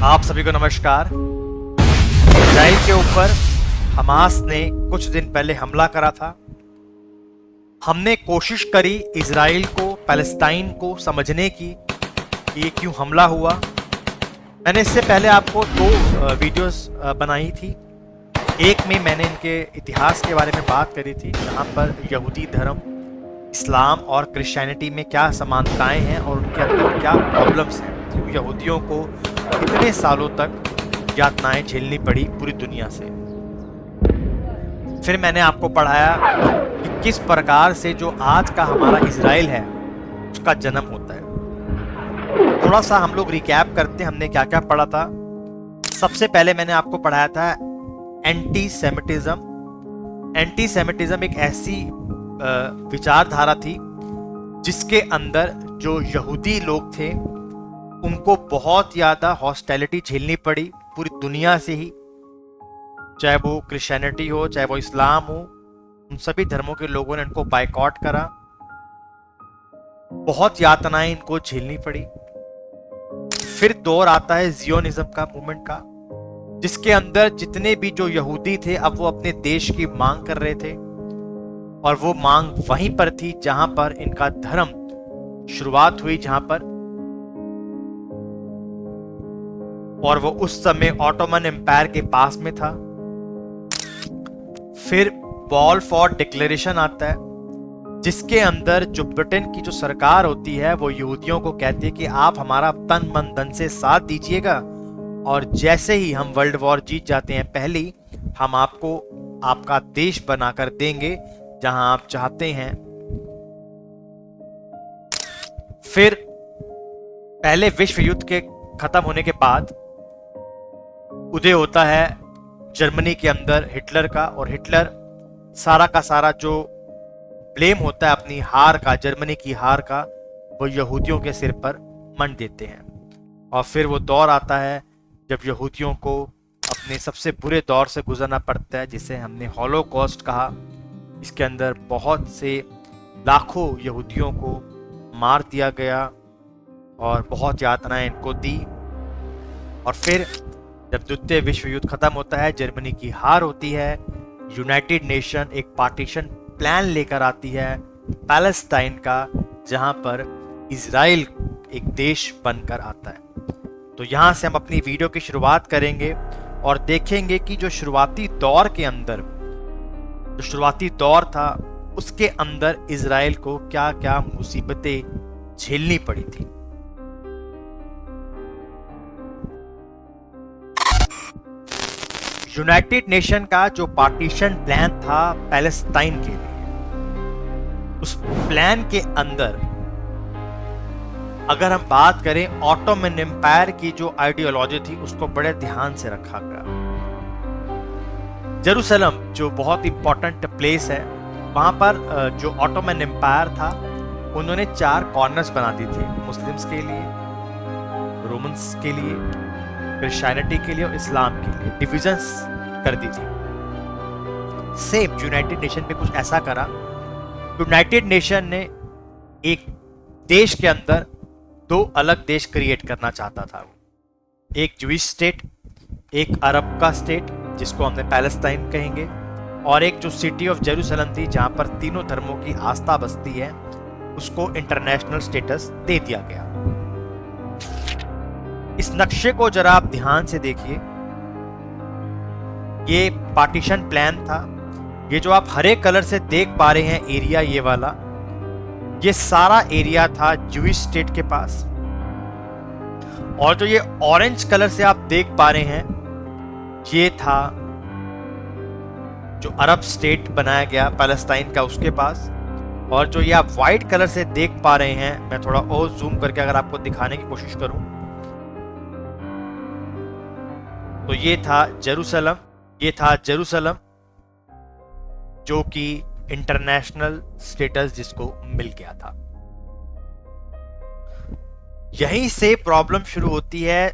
आप सभी को नमस्कार। इजराइल के ऊपर हमास ने कुछ दिन पहले हमला करा था। हमने कोशिश करी इजराइल को, पैलेस्टाइन को समझने की कि ये क्यों हमला हुआ। मैंने इससे पहले आपको दो वीडियोस बनाई थी। एक में मैंने इनके इतिहास के बारे में बात करी थी, जहाँ पर यहूदी धर्म, इस्लाम और क्रिश्चियनिटी में क्या समानताएं हैं और उनके अंदर क्या प्रॉब्लम्स हैं, क्यों यहूदियों को इतने सालों तक यातनाएं झेलनी पड़ी पूरी दुनिया से। फिर मैंने आपको पढ़ाया कि किस प्रकार से जो आज का हमारा इजराइल है उसका जन्म होता है। थोड़ा सा हम लोग रिकैप करते हैं, हमने क्या क्या पढ़ा था। सबसे पहले मैंने आपको पढ़ाया था एंटी सेमिटिज्म। एंटी सेमिटिज्म एक ऐसी विचारधारा थी जिसके अंदर जो यहूदी लोग थे उनको बहुत ज़्यादा हॉस्टिलिटी झेलनी पड़ी पूरी दुनिया से ही, चाहे वो क्रिश्चियनिटी हो, चाहे वो इस्लाम हो। उन सभी धर्मों के लोगों ने इनको बायकॉट करा, बहुत यातनाएं इनको झेलनी पड़ी। फिर दौर आता है जियोनिज्म का, मूवमेंट का, जिसके अंदर जितने भी जो यहूदी थे अब वो अपने देश की मांग कर रहे थे, और वो मांग वहीं पर थी जहां पर इनका धर्म शुरुआत हुई, जहां पर, और वो उस समय ऑटोमन एम्पायर के पास में था। फिर बालफोर डिक्लेरेशन आता है, जिसके अंदर जो ब्रिटेन की जो सरकार होती है वो यहूदियों को कहती है कि आप हमारा तन मन धन से साथ दीजिएगा, और जैसे ही हम वर्ल्ड वॉर जीत जाते हैं पहली, हम आपको आपका देश बनाकर देंगे जहां आप चाहते हैं। फिर पहले विश्व युद्ध के खत्म होने के बाद उदय होता है जर्मनी के अंदर हिटलर का, और हिटलर सारा का सारा जो ब्लेम होता है अपनी हार का, जर्मनी की हार का, वो यहूदियों के सिर पर मंड देते हैं। और फिर वो दौर आता है जब यहूदियों को अपने सबसे बुरे दौर से गुजरना पड़ता है, जिसे हमने हॉलोकॉस्ट कहा। इसके अंदर बहुत से लाखों यहूदियों को मार दिया गया और बहुत यातनाएं इनको दी। और फिर जब द्वितीय विश्व युद्ध खत्म होता है, जर्मनी की हार होती है, यूनाइटेड नेशन एक पार्टीशन प्लान लेकर आती है पैलेस्टाइन का, जहां पर इजराइल एक देश बनकर आता है। तो यहां से हम अपनी वीडियो की शुरुआत करेंगे और देखेंगे कि जो शुरुआती दौर के अंदर, जो शुरुआती दौर था, उसके अंदर इजराइल को क्या क्या मुसीबतें झेलनी पड़ी थी। यूनाइटेड नेशन का जो पार्टीशन प्लान था पैलेस्टाइन के लिए, उस प्लान के अंदर अगर हम बात करें, ऑटोमन एम्पायर की जो आइडियोलॉजी थी उसको बड़े ध्यान से रखा गया। जेरूसलम जो बहुत इंपॉर्टेंट प्लेस है, वहां पर जो ऑटोमन एम्पायर था उन्होंने 4 कॉर्नर्स बना दी थी, मुस्लिम्स के लिए, रोमन्स के लिए, क्रिश्चियनिटी के लिए और इस्लाम के लिए डिविजन्स कर दी थी। सेम यूनाइटेड नेशन पे कुछ ऐसा करा। यूनाइटेड नेशन ने एक देश के अंदर 2 अलग देश क्रिएट करना चाहता था। एक ज्यूइश स्टेट, एक अरब का स्टेट जिसको हमने पैलेस्टाइन कहेंगे, और एक जो सिटी ऑफ जेरूसलम थी जहां पर तीनों धर्मों की आस्था बसती है, उसको इंटरनेशनल स्टेटस दे दिया गया। इस नक्शे को जरा आप ध्यान से देखिए। ये पार्टीशन प्लान था। ये जो आप हरे कलर से देख पा रहे हैं एरिया, ये वाला, ये सारा एरिया था ज्यूइश स्टेट के पास। और जो ये ऑरेंज कलर से आप देख पा रहे हैं, ये था जो अरब स्टेट बनाया गया पैलेस्टाइन का, उसके पास। और जो ये आप व्हाइट कलर से देख पा रहे हैं, मैं थोड़ा और जूम करके अगर आपको दिखाने की कोशिश करूं, तो ये था जेरूसलम। ये था जेरूसलम जो कि इंटरनेशनल स्टेटस जिसको मिल गया था। यहीं से प्रॉब्लम शुरू होती है।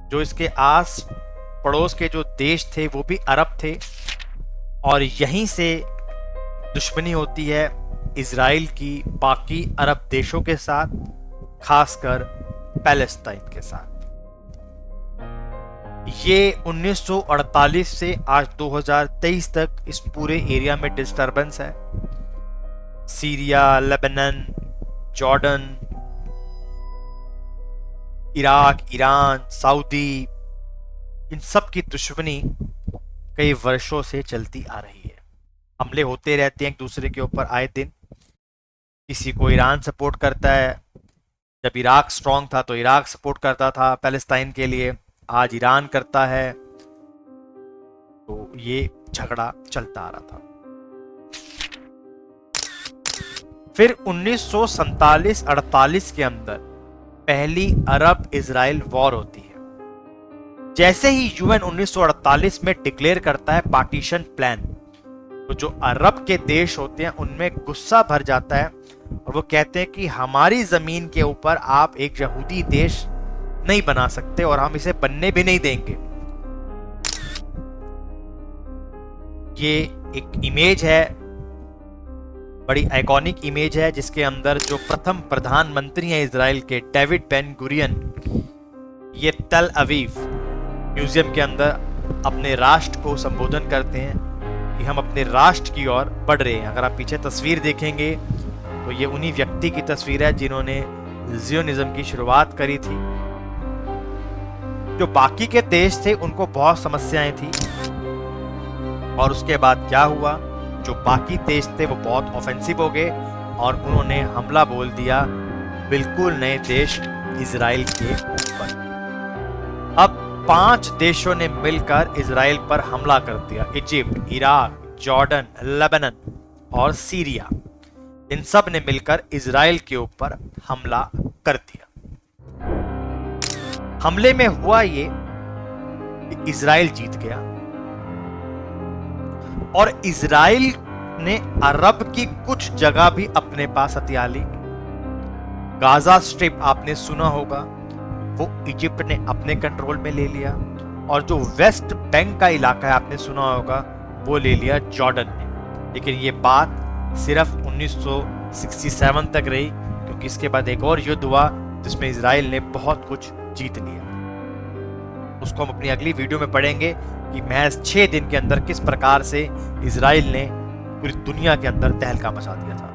जो इसके आस पड़ोस के जो देश थे वो भी अरब थे, और यहीं से दुश्मनी होती है इजराइल की बाकी अरब देशों के साथ, खासकर पैलेस्टाइन के साथ। ये 1948 से आज 2023 तक इस पूरे एरिया में डिस्टरबेंस है। Syria, Lebanon, Jordan, Iraq, Iran, Saudi, इन सब की दुश्मनी कई वर्षों से चलती आ रही है। हमले होते रहते हैं एक दूसरे के ऊपर आए दिन। किसी को ईरान सपोर्ट करता है, जब इराक स्ट्रांग था तो इराक सपोर्ट करता था पैलेस्टाइन के लिए, आज ईरान करता है। तो ये झगड़ा चलता आ रहा था। फिर 1947-48 के अंदर पहली अरब इजराइल वॉर होती है। जैसे ही यूएन 1948 में डिक्लेयर करता है पार्टीशन प्लान, तो जो अरब के देश होते हैं उनमें गुस्सा भर जाता है और वो कहते हैं कि हमारी जमीन के ऊपर आप एक यहूदी देश नहीं बना सकते और हम इसे बनने भी नहीं देंगे। ये एक इमेज है, बड़ी आइकॉनिक इमेज है, जिसके अंदर जो प्रथम प्रधानमंत्री हैं इजराइल के, डेविड बेन गुरियन, ये तल अवीव म्यूजियम के अंदर अपने राष्ट्र को संबोधन करते हैं कि हम अपने राष्ट्र की ओर बढ़ रहे हैं। अगर आप पीछे तस्वीर देखेंगे तो ये उन्हीं व्यक्ति की तस्वीर है जिन्होंने जियोनिज्म की शुरुआत करी थी। जो बाकी के देश थे उनको बहुत समस्याएं थी और उसके बाद क्या हुआ, जो बाकी देश थे वो बहुत ऑफेंसिव हो गए और उन्होंने हमला बोल दिया बिल्कुल नए देश इजराइल के ऊपर। अब 5 देशों ने मिलकर इजराइल पर हमला कर दिया। इजिप्ट, इराक, जॉर्डन, लेबनान और सीरिया, इन सब ने मिलकर इजराइल के ऊपर हमला कर दिया। हमले में हुआ ये कि इजराइल जीत गया और इजराइल ने अरब की कुछ जगह भी अपने पास हथिया ली। गाजा स्ट्रिप आपने सुना होगा, वो इजिप्ट ने अपने कंट्रोल में ले लिया और जो वेस्ट बैंक का इलाका है आपने सुना होगा, वो ले लिया जॉर्डन ने। लेकिन ये बात सिर्फ 1967 तक रही, क्योंकि इसके बाद एक और युद्ध हुआ जिसमें इजराइल ने बहुत कुछ जीत लिया। उसको हम अपनी अगली वीडियो में पढ़ेंगे कि महज 6 दिन के अंदर किस प्रकार से इजराइल ने पूरी दुनिया के अंदर तहलका मचा दिया था।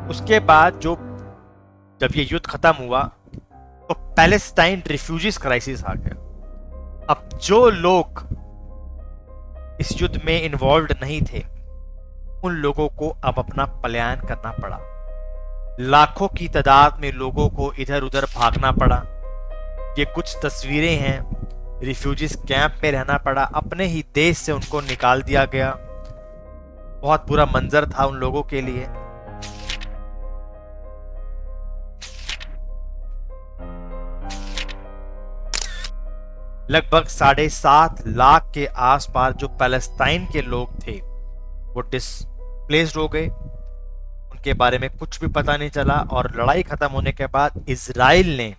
उसके बाद जब ये युद्ध खत्म हुआ तो पैलेस्टाइन रिफ्यूजीज क्राइसिस आ गया। अब जो लोग इस युद्ध में इन्वॉल्व नहीं थे उन लोगों को अब अपना पलायन करना पड़ा। लाखों की तादाद में लोगों को इधर उधर भागना पड़ा। ये कुछ तस्वीरें हैं, रिफ्यूजीज कैंप में रहना पड़ा, अपने ही देश से उनको निकाल दिया गया। बहुत बुरा मंजर था उन लोगों के लिए। लगभग 7.5 लाख के आसपास जो पैलेस्टाइन के लोग थे वो डिस्प्लेस्ड हो गए, उनके बारे में कुछ भी पता नहीं चला। और लड़ाई खत्म होने के बाद इजराइल ने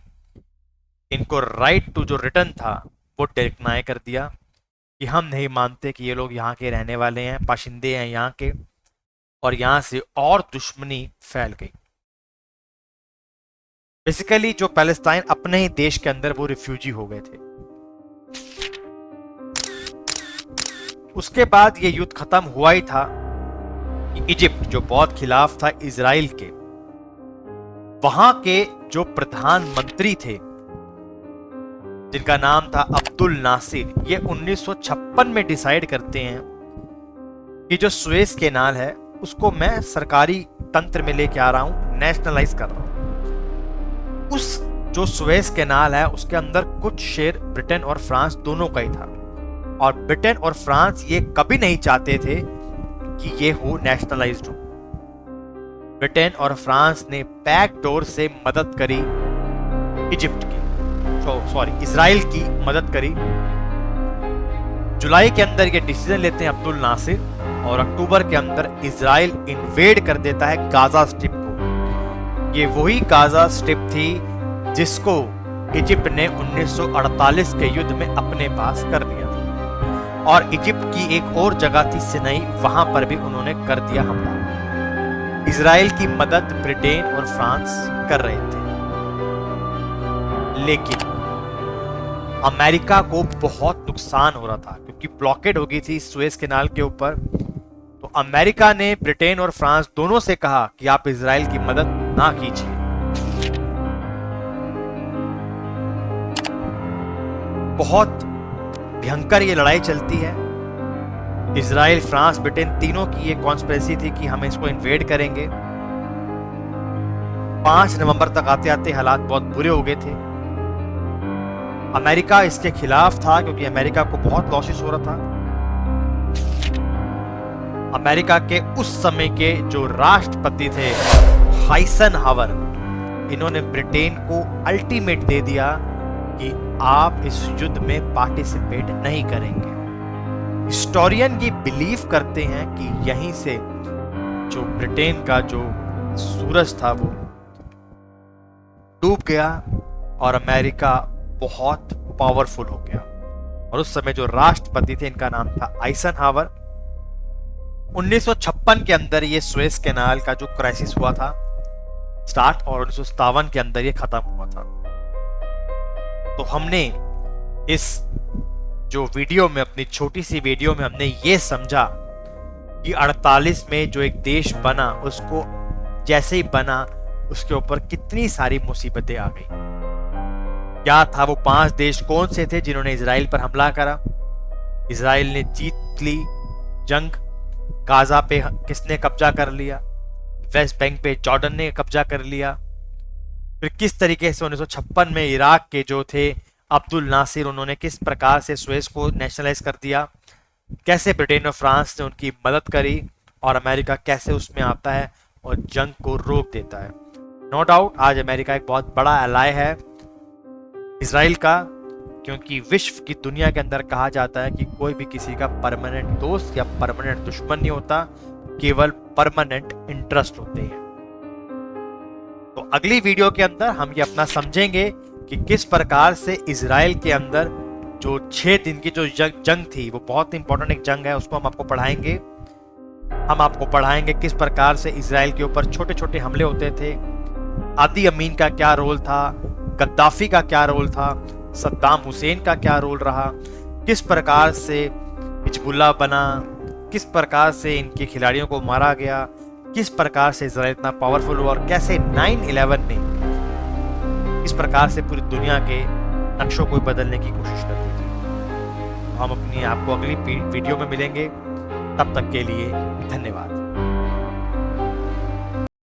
इनको राइट टू जो रिटर्न था वो डिक्लाइन कर दिया कि हम नहीं मानते कि ये लोग यहाँ के रहने वाले हैं, बाशिंदे हैं यहाँ के, और यहाँ से और दुश्मनी फैल गई। बेसिकली जो पैलेस्टाइन अपने ही देश के अंदर वो रिफ्यूजी हो गए थे। उसके बाद ये युद्ध खत्म हुआ ही था। इजिप्ट जो बहुत खिलाफ था इजराइल के, वहां के जो प्रधानमंत्री थे जिनका नाम था अब्दुल नासिर, ये 1956 में डिसाइड करते हैं कि जो सुएज कैनाल है उसको मैं सरकारी तंत्र में लेके आ रहा हूं, नेशनलाइज कर रहा हूं। उस जो सुएज कैनाल है उसके अंदर कुछ शेयर ब्रिटेन और फ्रांस दोनों का ही था और ब्रिटेन और फ्रांस ये कभी नहीं चाहते थे कि ये हो नेशनलाइज्ड हो। ब्रिटेन और फ्रांस ने बैकडोर से मदद करी इजिप्ट की, इजराइल की मदद करी। जुलाई के अंदर ये डिसीजन लेते हैं अब्दुल नासिर और अक्टूबर के अंदर इजराइल इन्वेड कर देता है गाजा स्ट्रिप को। ये वही गाजा स्ट्रिप थी जिसको इजिप्ट ने 1948 के युद्ध में अपने पास कर लिया था। और इजिप्ट की एक और जगह थी सिनाई, वहां पर भी उन्होंने कर दिया हमला। इजराइल की मदद ब्रिटेन और फ्रांस कर रहे थे। लेकिन अमेरिका को बहुत नुकसान हो रहा था क्योंकि ब्लॉकेड हो गई थी सुएज कैनाल के ऊपर। तो अमेरिका ने ब्रिटेन और फ्रांस दोनों से कहा कि आप इजराइल की मदद ना कीजिए। बहुत भयंकर ये लड़ाई चलती है। इजराइल, फ्रांस, ब्रिटेन तीनों की ये कॉन्स्पिरेसी थी कि हम इसको इन्वेड करेंगे। 5 नवंबर तक आते आते हालात बहुत बुरे हो गए थे। अमेरिका इसके खिलाफ था क्योंकि अमेरिका को बहुत लॉसेस हो रहा था। अमेरिका के उस समय के जो राष्ट्रपति थे हाइसेनहावर, इन्होंने ब्रिटेन को अल्टीमेट दे दिया कि आप इस युद्ध में पार्टिसिपेट नहीं करेंगे। हिस्टोरियन ये बिलीव करते हैं कि यहीं से जो ब्रिटेन का जो सूरज था वो डूब गया और अमेरिका बहुत पावरफुल हो गया। और उस समय जो राष्ट्रपति थे इनका नाम था आइजनहावर। 1956 के अंदर ये सुएज कैनाल का जो क्राइसिस हुआ था स्टार्ट, और 1957 के अंदर ये खत्म हुआ था। तो हमने इस जो वीडियो में, अपनी छोटी सी वीडियो में हमने ये समझा कि 48 में जो एक देश बना, उसको जैसे ही बना उसके ऊपर कितनी सारी मुसीबतें आ गई। क्या था वो 5 देश, कौन से थे जिन्होंने इजराइल पर हमला करा? इजराइल ने जीत ली जंग। गाजा पे किसने कब्जा कर लिया? वेस्ट बैंक पे जॉर्डन ने कब्जा कर लिया। फिर किस तरीके से 1956 में इराक के जो थे अब्दुल नासिर, उन्होंने किस प्रकार से सुएज को नेशनलाइज कर दिया। कैसे ब्रिटेन और फ्रांस ने उनकी मदद करी और अमेरिका कैसे उसमें आता है और जंग को रोक देता है। नो डाउट आज अमेरिका एक बहुत बड़ा एलाय है इजराइल का, क्योंकि विश्व की दुनिया के अंदर कहा जाता है कि कोई भी किसी का परमानेंट दोस्त या परमानेंट दुश्मन नहीं होता, केवल परमानेंट इंटरेस्ट होते हैं। तो अगली वीडियो के अंदर हम ये अपना समझेंगे कि किस प्रकार से इजराइल के अंदर जो 6 दिन की जो जंग थी, वो बहुत इंपॉर्टेंट एक जंग है, उसको हम आपको पढ़ाएंगे। हम आपको पढ़ाएंगे किस प्रकार से इजराइल के ऊपर छोटे छोटे हमले होते थे, आदी अमीन का क्या रोल था, गद्दाफी का क्या रोल था, सद्दाम हुसैन का क्या रोल रहा, किस प्रकार से हिजबुल्लाह बना, किस प्रकार से इनके खिलाड़ियों को मारा गया, किस प्रकार से इजराइल इतना पावरफुल हुआ और कैसे 9/11 ने इस प्रकार से पूरी दुनिया के नक्शों को बदलने की कोशिश करती थी। हम अपनी आपको अगली वीडियो में मिलेंगे। तब तक के लिए धन्यवाद।